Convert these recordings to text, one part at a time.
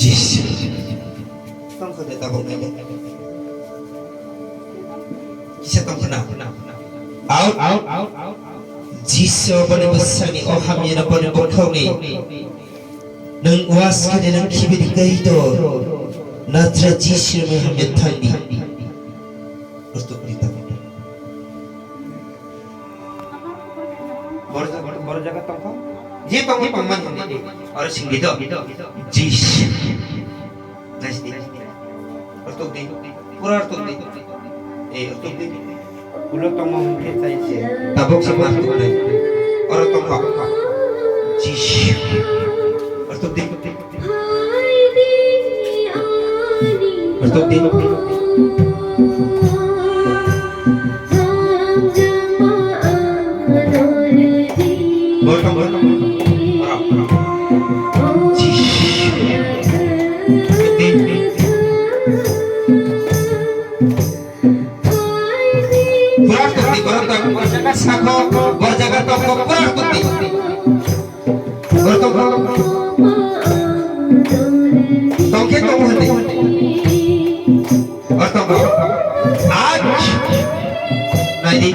Jesus. Tong ko dito ako ngayon. Isa tong kana. Out. Jesus bani basani o hamya na bani Bwkhorok ni. Nang was ka din ang kibig kaito. Natra Jesus may hamya thandi. Gusto ko dito. Baru jaga tong ko. Ye pang man hindi. Ora sing dito. Jesus. Nice day. Ortog din. Pura ortog din. Ortog din. Ulo tong mo kita isi. Tabok sa mga tong din. Ora tong ko. Jesus. Ortog din. Ortog din. Bortong. Berjaga toko kurang putih. Bertong. Tongke tong hati. Bertong. Aj. Nadi.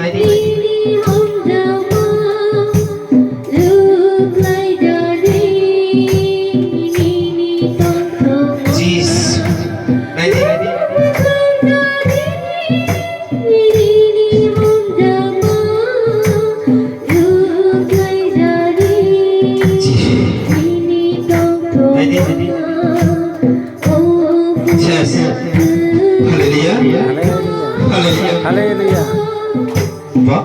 Jis. Nadi. Haleluya.